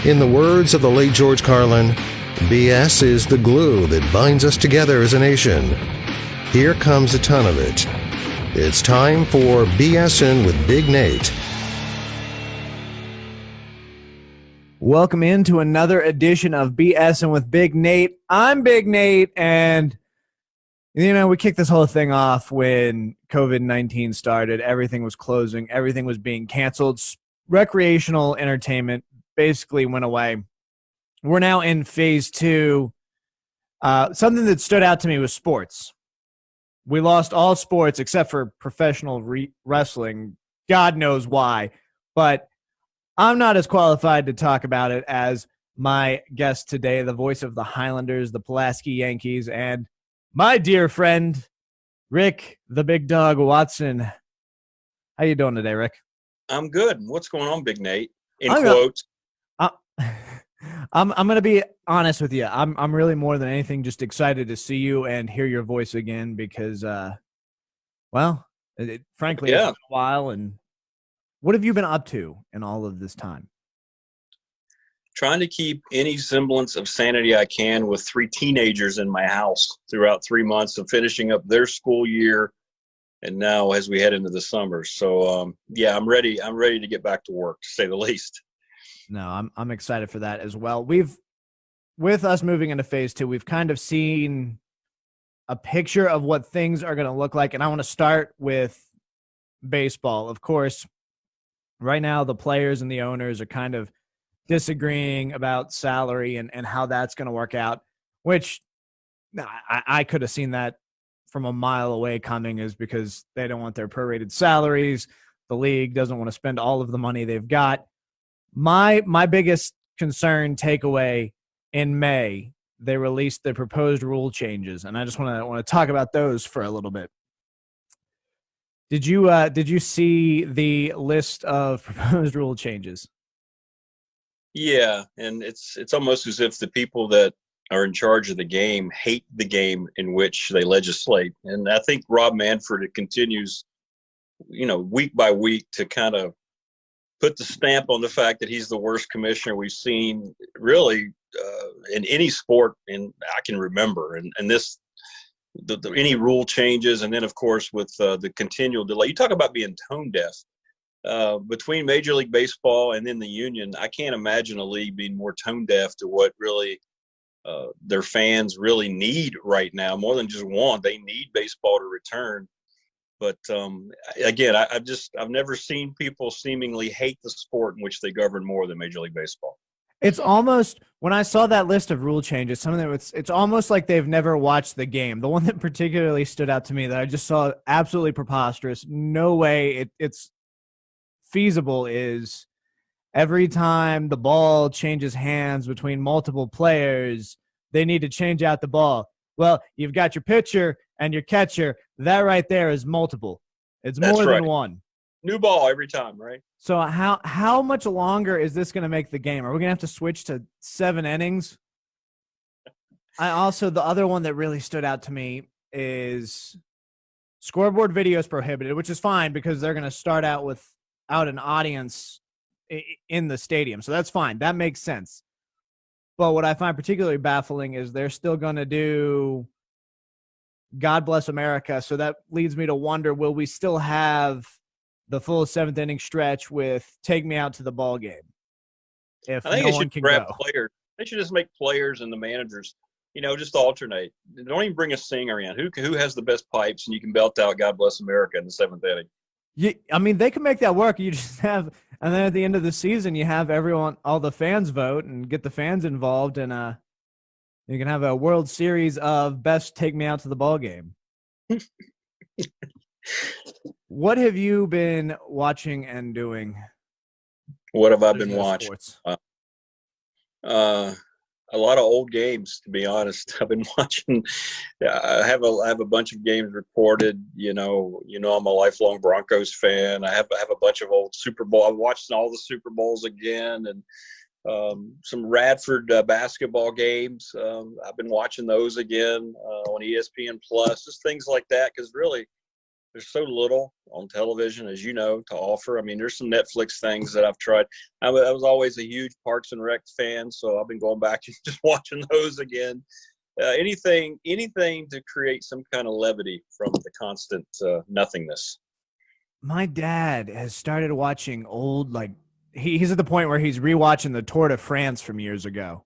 In the words of the late George Carlin, BS is the glue that binds us together as a nation. Here comes a ton of it. It's time for BSing with Big Nate. Welcome into another edition of BSing with Big Nate. I'm Big Nate, and we kicked this whole thing off when COVID-19 started. Everything was closing. Everything was being canceled. Recreational entertainment basically went away. We're now in phase two. Something that stood out to me was sports. We lost all sports except for professional wrestling. God knows why. But I'm not as qualified to talk about it as my guest today, the voice of the Highlanders, the Pulaski Yankees, and my dear friend, Rick, the Big Dawg Watson. How you doing today, Rick? I'm good. What's going on, Big Nate? In quotes. I'm going to be honest with you. I'm really more than anything just excited to see you and hear your voice again because, frankly, It's been a while. And what have you been up to in all of this time? Trying to keep any semblance of sanity I can with 3 teenagers in my house throughout 3 months of finishing up their school year, and now as we head into the summer. So, I'm ready. I'm ready to get back to work, to say the least. No, I'm excited for that as well. With us moving into phase 2, we've kind of seen a picture of what things are going to look like, and I want to start with baseball. Of course, right now the players and the owners are kind of disagreeing about salary and how that's going to work out, which I could have seen that from a mile away coming, is because they don't want their prorated salaries. The league doesn't want to spend all of the money they've got. My biggest concern takeaway in May, they released the proposed rule changes, and I just want to talk about those for a little bit. Did you see the list of proposed rule changes? Yeah, and it's almost as if the people that are in charge of the game hate the game in which they legislate. And I think Rob Manfred continues, week by week to kind of put the stamp on the fact that he's the worst commissioner we've seen really in any sport I can remember. And this, any rule changes, and then of course with the continual delay. You talk about being tone deaf. Between Major League Baseball and then the union, I can't imagine a league being more tone deaf to what really their fans really need right now, more than just want. They need baseball to return. But again, I've never seen people seemingly hate the sport in which they govern more than Major League Baseball. It's almost, when I saw that list of rule changes, it's almost like they've never watched the game. The one that particularly stood out to me that I just saw absolutely preposterous, no way it's feasible, is every time the ball changes hands between multiple players, they need to change out the ball. Well, you've got your pitcher and your catcher. That right there is multiple. It's more than one. New ball every time, right? So how much longer is this going to make the game? Are we going to have to switch to 7 innings? The other one that really stood out to me is scoreboard video is prohibited, which is fine because they're going to start out without an audience in the stadium. So that's fine. That makes sense. But what I find particularly baffling is they're still going to do God Bless America. So that leads me to wonder, will we still have the full 7th inning stretch with Take Me Out to the Ball Game? If I think no it one should can grab go. players. They should just make players and the managers, just alternate. Don't even bring a singer in. Who has the best pipes, and you can belt out God Bless America in the 7th inning. They can make that work. You just have, and then at the end of the season, you have all the fans vote and get the fans involved, and you can have a World Series of best Take Me Out to the Ball Game. What have you been watching and doing? What have I been watching? A lot of old games, to be honest. I've been watching. I have a bunch of games recorded. I'm a lifelong Broncos fan. I have a bunch of old Super Bowl. I've watched all the Super Bowls again, and some Radford basketball games. I've been watching those again on ESPN Plus, just things like that. Because really, there's so little on television, as you know, to offer. I mean, there's some Netflix things that I've tried. I was always a huge Parks and Rec fan, so I've been going back and just watching those again. Anything to create some kind of levity from the constant nothingness. My dad has started watching old, like, he's at the point where he's rewatching the Tour de France from years ago.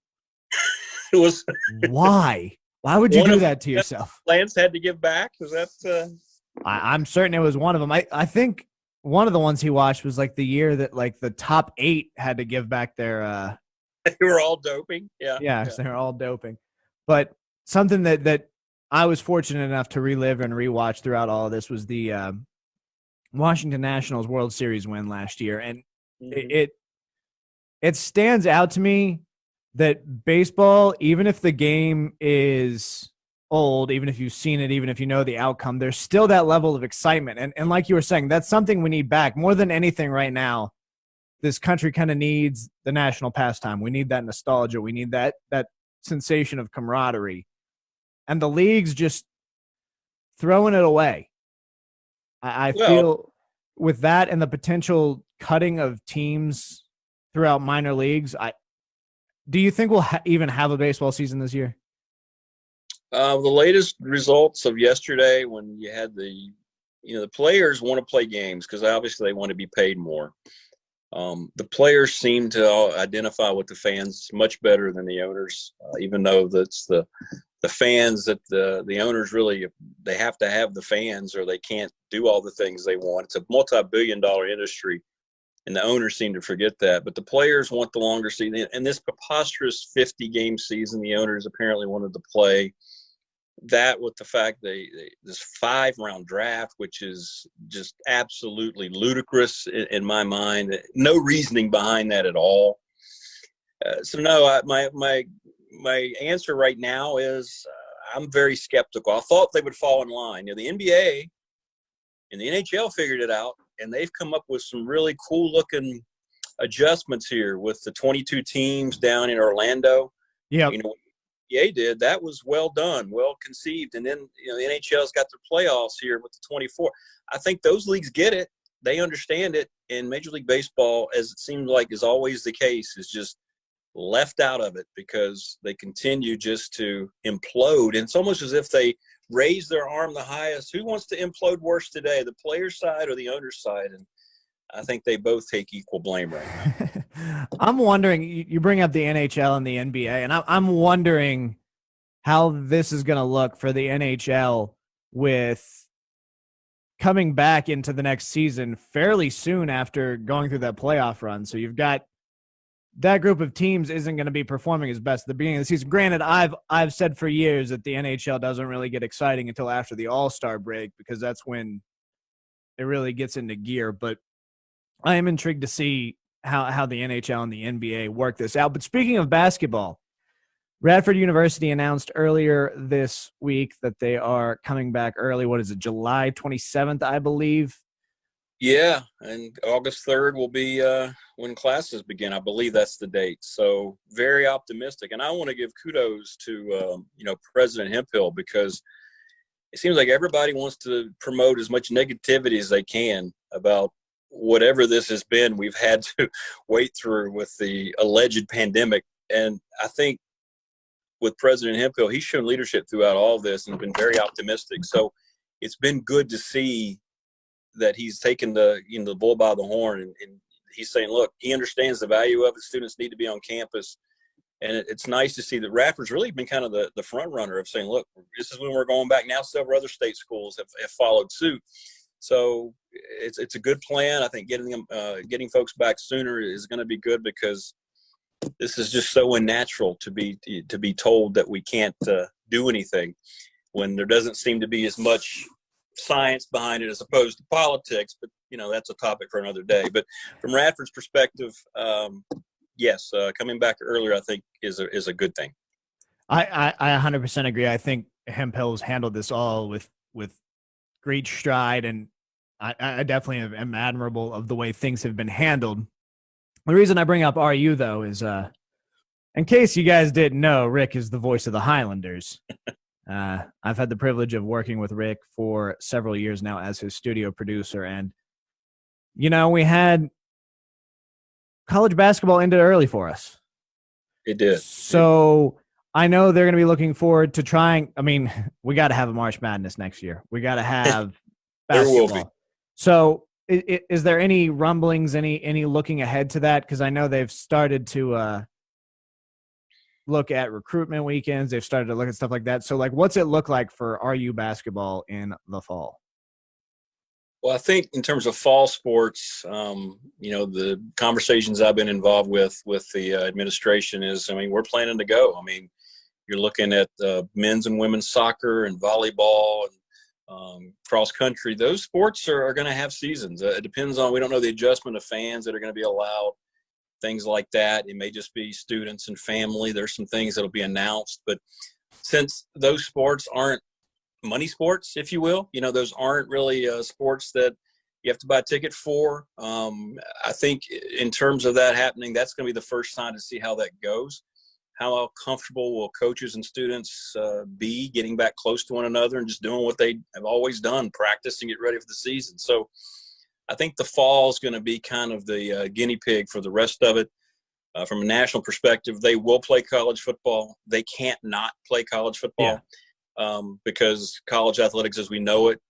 It was Why? Why would you do that to yourself? Lance had to give back. Was that? I'm certain it was one of them. I think one of the ones he watched was like the year that like the top 8 had to give back their. They were all doping. Yeah, they were all doping. But something that I was fortunate enough to relive and rewatch throughout all of this was the Washington Nationals World Series win last year, and it stands out to me that baseball, even if the game is old, even if you've seen it, even if you know the outcome, there's still that level of excitement. And like you were saying, that's something we need back more than anything right now. This country kind of needs the national pastime. We need that nostalgia. We need that sensation of camaraderie. And the league's just throwing it away. I feel with that and the potential cutting of teams throughout minor leagues, do you think we'll even have a baseball season this year? The latest results of yesterday, when you had the players want to play games because obviously they want to be paid more. The players seem to identify with the fans much better than the owners, even though that's the fans that the owners really, they have to have the fans or they can't do all the things they want. It's a multi-billion-dollar industry, and the owners seem to forget that. But the players want the longer season. And this preposterous 50-game season the owners apparently wanted to play, that with the fact this 5-round draft, which is just absolutely ludicrous in my mind. No reasoning behind that at all. My answer right now is I'm very skeptical. I thought they would fall in line. The NBA and the NHL figured it out, and they've come up with some really cool-looking adjustments here with the 22 teams down in Orlando. Yeah. NBA did. That was well done, well conceived. And then, the NHL's got their playoffs here with the 24. I think those leagues get it. They understand it. And Major League Baseball, as it seems like is always the case, is just left out of it because they continue just to implode. And it's almost as if they raise their arm the highest. Who wants to implode worse today, the player's side or the owner's side? And I think they both take equal blame right now. I'm wondering, you bring up the NHL and the NBA, and I'm wondering how this is going to look for the NHL with coming back into the next season fairly soon after going through that playoff run. So you've got that group of teams isn't going to be performing as best at the beginning of the season. Granted, I've said for years that the NHL doesn't really get exciting until after the All-Star break because that's when it really gets into gear. But I am intrigued to see how the NHL and the NBA work this out. But speaking of basketball, Radford University announced earlier this week that they are coming back early. What is it, July 27th, I believe? Yeah, and August 3rd will be when classes begin. I believe that's the date. So very optimistic. And I want to give kudos to, President Hemphill, because it seems like everybody wants to promote as much negativity as they can about whatever this has been we've had to wait through with the alleged pandemic. And I think with President Hemphill, he's shown leadership throughout all this and been very optimistic. So it's been good to see that he's taken the bull by the horn and he's saying, look, he understands the value of it. Students need to be on campus. And it's nice to see that Radford's really been kind of the front runner of saying, look, this is when we're going back. Now several other state schools have followed suit. So it's a good plan. I think getting folks back sooner is going to be good because this is just so unnatural to be told that we can't do anything when there doesn't seem to be as much science behind it as opposed to politics. But that's a topic for another day. But from Radford's perspective, yes, coming back earlier I think is a good thing. I 100% agree. I think Hemphill's handled this all with great stride, and I definitely am admirable of the way things have been handled. The reason I bring up RU, though, is in case you guys didn't know, Rick is the voice of the Highlanders. I've had the privilege of working with Rick for several years now as his studio producer. And, we had college basketball ended early for us. It did. So I know they're going to be looking forward to trying. I mean, we got to have a March Madness next year. We got to have There basketball. will be. So is there any rumblings, any looking ahead to that? Because I know they've started to look at recruitment weekends. They've started to look at stuff like that. So, what's it look like for RU basketball in the fall? Well, I think in terms of fall sports, the conversations I've been involved with the administration is, we're planning to go. You're looking at men's and women's soccer and volleyball and cross country. Those sports are going to have seasons. It depends on, we don't know the adjustment of fans that are going to be allowed, things like that. It may just be students and family. There's some things that'll be announced. But since those sports aren't money sports, if you will, those aren't really sports that you have to buy a ticket for. I think in terms of that happening, that's going to be the first sign to see how that goes. How comfortable will coaches and students be getting back close to one another and just doing what they have always done, practice and get ready for the season. So I think the fall is going to be kind of the guinea pig for the rest of it. From a national perspective, they will play college football. They can't not play college football. Because college athletics as we know it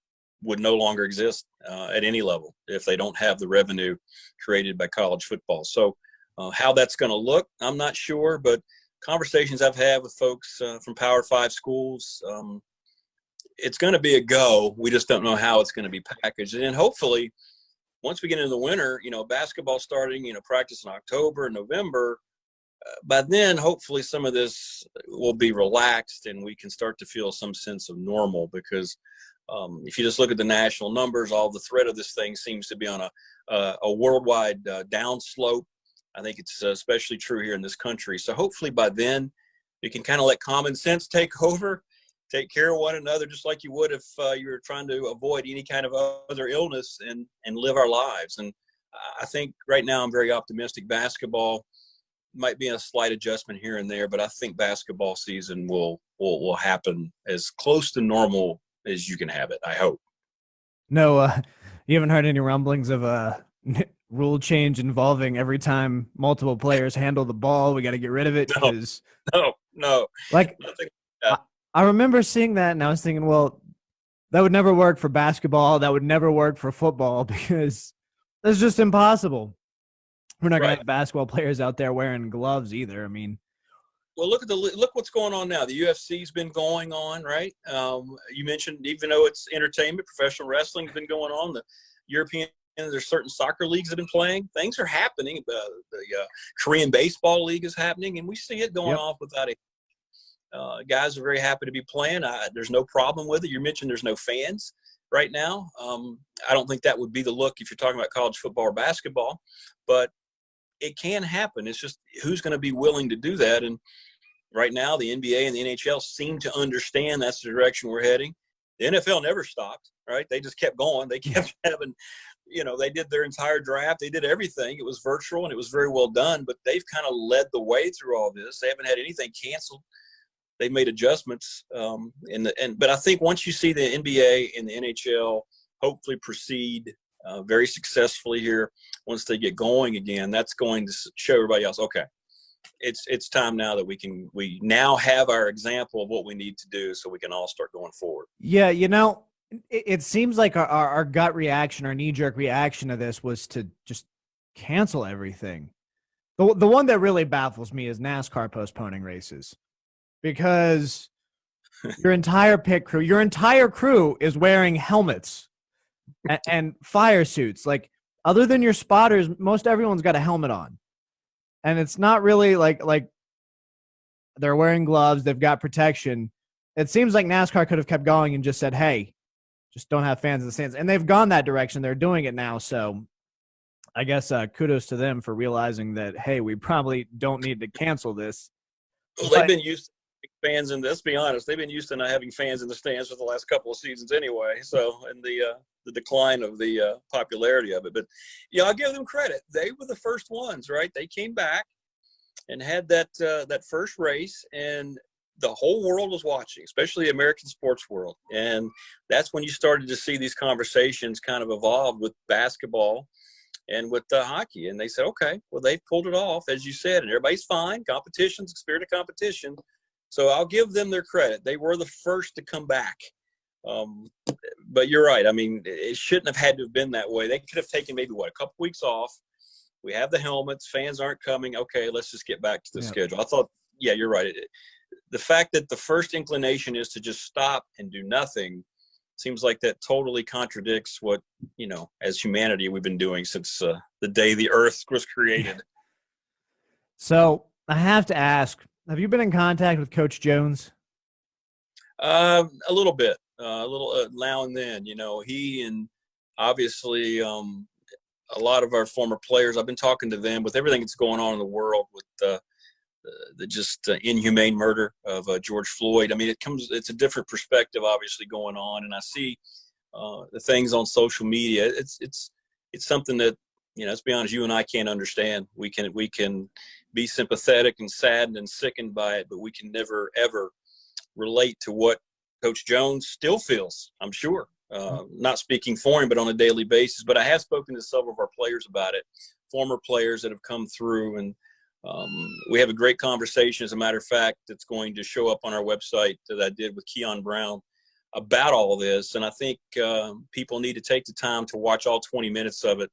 would no longer exist at any level if they don't have the revenue created by college football. So how that's going to look, I'm not sure, but conversations I've had with folks from Power 5 schools, it's going to be a go. We just don't know how it's going to be packaged. And hopefully, once we get into the winter, basketball starting, practice in October and November, by then, hopefully some of this will be relaxed and we can start to feel some sense of normal because if you just look at the national numbers, all the threat of this thing seems to be on a worldwide downslope. I think it's especially true here in this country. So hopefully by then you can kind of let common sense take over, take care of one another just like you would if you were trying to avoid any kind of other illness and live our lives. And I think right now I'm very optimistic. Basketball might be a slight adjustment here and there, but I think basketball season will happen as close to normal as you can have it. I hope. No, you haven't heard any rumblings of a rule change involving every time multiple players handle the ball, we got to get rid of it. No. Like, I remember seeing that and I was thinking, well, that would never work for basketball. That would never work for football because it's just impossible. We're not going to have basketball players out there wearing gloves either. Well, look what's going on now. The UFC's been going on, right? You mentioned, even though it's entertainment, professional wrestling's been going on. The European, there's certain soccer leagues that have been playing. Things are happening. The Korean baseball league is happening, and we see it going off without a. Guys are very happy to be playing. There's no problem with it. You mentioned there's no fans right now. I don't think that would be the look if you're talking about college football or basketball, but it can happen. It's just who's going to be willing to do that. And right now, the NBA and the NHL seem to understand that's the direction we're heading. The NFL never stopped, right? They just kept going. They kept having, they did their entire draft. They did everything. It was virtual and it was very well done, but they've kind of led the way through all this. They haven't had anything canceled. They made adjustments. But I think once you see the NBA and the NHL hopefully proceed very successfully here, once they get going again, that's going to show everybody else, okay, it's time now that we now have our example of what we need to do so we can all start going forward. Yeah, it seems like our gut reaction, our knee-jerk reaction to this was to just cancel everything. The one that really baffles me is NASCAR postponing races because your entire pit crew, your entire crew is wearing helmets and fire suits. Like, other than your spotters, most everyone's got a helmet on. And it's not really like they're wearing gloves, they've got protection. It seems like NASCAR could have kept going and just said, hey, just don't have fans in the stands. And they've gone that direction. They're doing it now. So I guess kudos to them for realizing that, hey, we probably don't need to cancel this. Well, they've been used to fans in this, be honest. They've been used to not having fans in the stands for the last couple of seasons anyway. So, and the decline of the popularity of it. But, I'll give them credit. They were the first ones, right? They came back and had that first race, and the whole world was watching, especially the American sports world. And that's when you started to see these conversations kind of evolve with basketball and with hockey. And they said, okay, well, they've pulled it off, as you said, and everybody's fine. Competition's the spirit of competition. So I'll give them their credit. They were the first to come back. But you're right. I mean, it shouldn't have had to have been that way. They could have taken maybe, a couple weeks off. We have the helmets. Fans aren't coming. Okay, let's just get back to the schedule. I thought, yeah, you're right. The fact that the first inclination is to just stop and do nothing seems like that totally contradicts what, as humanity we've been doing since the day the earth was created. So I have to ask, have you been in contact with Coach Jones? A little bit, now and then. He and obviously a lot of our former players, I've been talking to them with everything that's going on in the world with the just inhumane murder of George Floyd. I mean, it's a different perspective obviously going on, and I see the things on social media. It's something that, let's be honest, you and I can't understand. We can be sympathetic and saddened and sickened by it, but we can never ever relate to what Coach Jones still feels, I'm sure. Not speaking for him, but on a daily basis. But I have spoken to several of our players about it, former players that have come through, and we have a great conversation. As a matter of fact, it's going to show up on our website that I did with Keon Brown about all this. And I think people need to take the time to watch all 20 minutes of it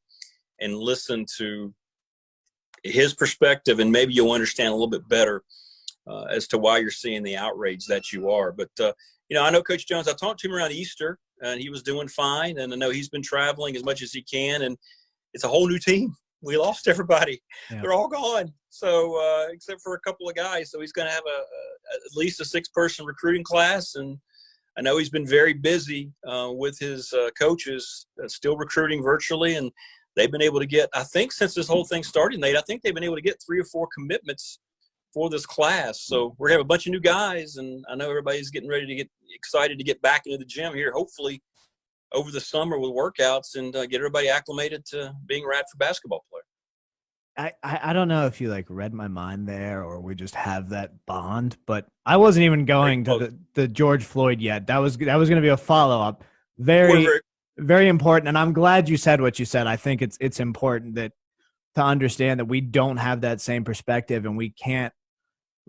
and listen to his perspective, and maybe you'll understand a little bit better as to why you're seeing the outrage that you are. But, I know Coach Jones, I talked to him around Easter, and he was doing fine. And I know he's been traveling as much as he can, and it's a whole new team. We lost everybody. Yeah. They're all gone. So except for a couple of guys. So he's going to have at least a 6-person recruiting class. And I know he's been very busy with his coaches, still recruiting virtually. And they've been able to get, I think since this whole thing started, Nate, I think they've been able to get 3 or 4 commitments for this class. So we're going to have a bunch of new guys. And I know everybody's getting ready to get excited to get back into the gym here, hopefully over the summer with workouts, and get everybody acclimated to being a Radford basketball player. I don't know if you read my mind there, or we just have that bond, but I wasn't even going to the George Floyd yet. That was going to be a follow-up. Very important. And I'm glad you said what you said. I think it's important to understand that we don't have that same perspective, and we can't,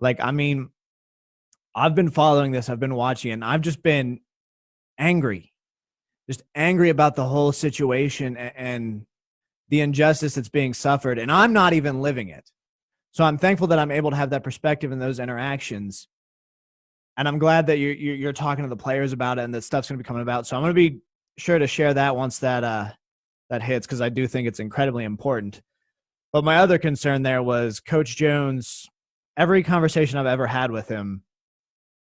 I've been following this, I've been watching, and I've just been angry about the whole situation and the injustice that's being suffered. And I'm not even living it. So I'm thankful that I'm able to have that perspective in those interactions. And I'm glad that you're talking to the players about it, and that stuff's going to be coming about. So I'm going to be sure to share that once that hits, because I do think it's incredibly important. But my other concern there was Coach Jones. Every conversation I've ever had with him,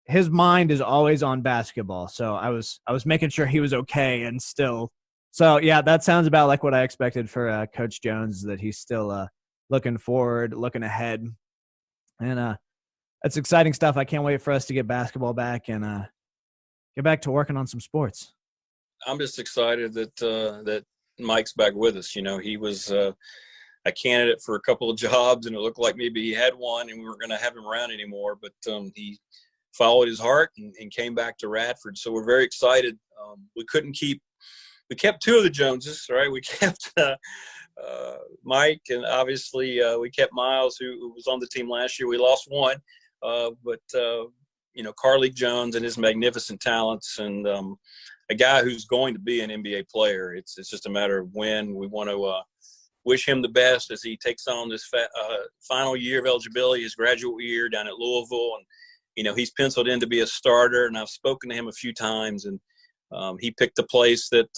his mind is always on basketball. So I was making sure he was okay, and still. So yeah, that sounds about like what I expected for Coach Jones, that he's still looking forward, looking ahead. And that's exciting stuff. I can't wait for us to get basketball back and get back to working on some sports. I'm just excited that Mike's back with us. He was a candidate for a couple of jobs, and it looked like maybe he had one and we weren't going to have him around anymore. But he followed his heart and came back to Radford. So we're very excited. We kept 2 of the Joneses, right? We kept Mike, and obviously we kept Miles, who was on the team last year. We lost one, but Carlik Jones and his magnificent talents, and a guy who's going to be an NBA player. It's just a matter of when. We want to wish him the best as he takes on this final year of eligibility, his graduate year down at Louisville. And, he's penciled in to be a starter, and I've spoken to him a few times, and he picked a place that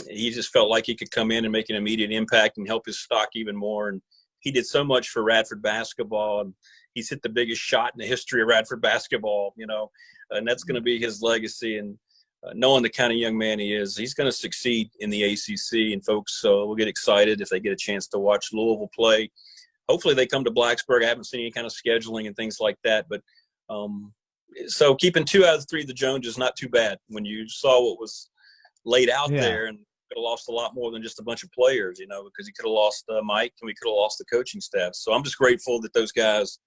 he just felt like he could come in and make an immediate impact and help his stock even more. And he did so much for Radford basketball, and he's hit the biggest shot in the history of Radford basketball, and that's going to be his legacy. And knowing the kind of young man he is, he's going to succeed in the ACC, and folks will get excited if they get a chance to watch Louisville play. Hopefully they come to Blacksburg. I haven't seen any kind of scheduling and things like that, but so keeping 2 out of 3 of the Joneses is not too bad when you saw what was laid out there, and could have lost a lot more than just a bunch of players, because he could have lost Mike, and we could have lost the coaching staff. So I'm just grateful that those guys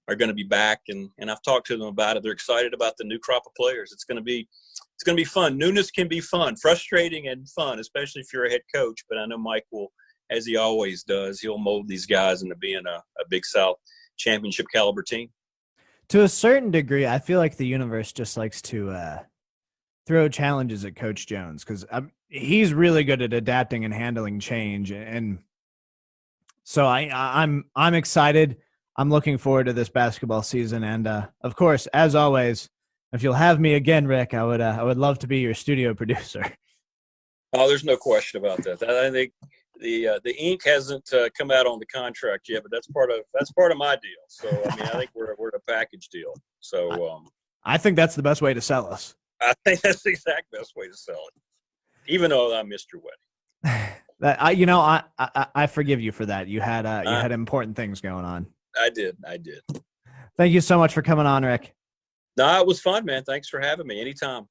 are going to be back, and I've talked to them about it. They're excited about the new crop of players. It's going to be fun. Newness can be fun, frustrating and fun, especially if you're a head coach. But I know Mike will, as he always does, he'll mold these guys into being a Big South championship caliber team. To a certain degree, I feel like the universe just likes to throw challenges at Coach Jones, because he's really good at adapting and handling change, and so I'm excited. I'm looking forward to this basketball season, and of course, as always, if you'll have me again, Rick, I would love to be your studio producer. Oh, there's no question about that. I think the ink hasn't come out on the contract yet, but that's part of my deal. So I mean, I think we're a package deal. So I think that's the best way to sell us. I think that's the exact best way to sell it. Even though I missed your wedding. I forgive you for that. You had important things going on. I did. Thank you so much for coming on, Rick. No, it was fun, man. Thanks for having me. Anytime.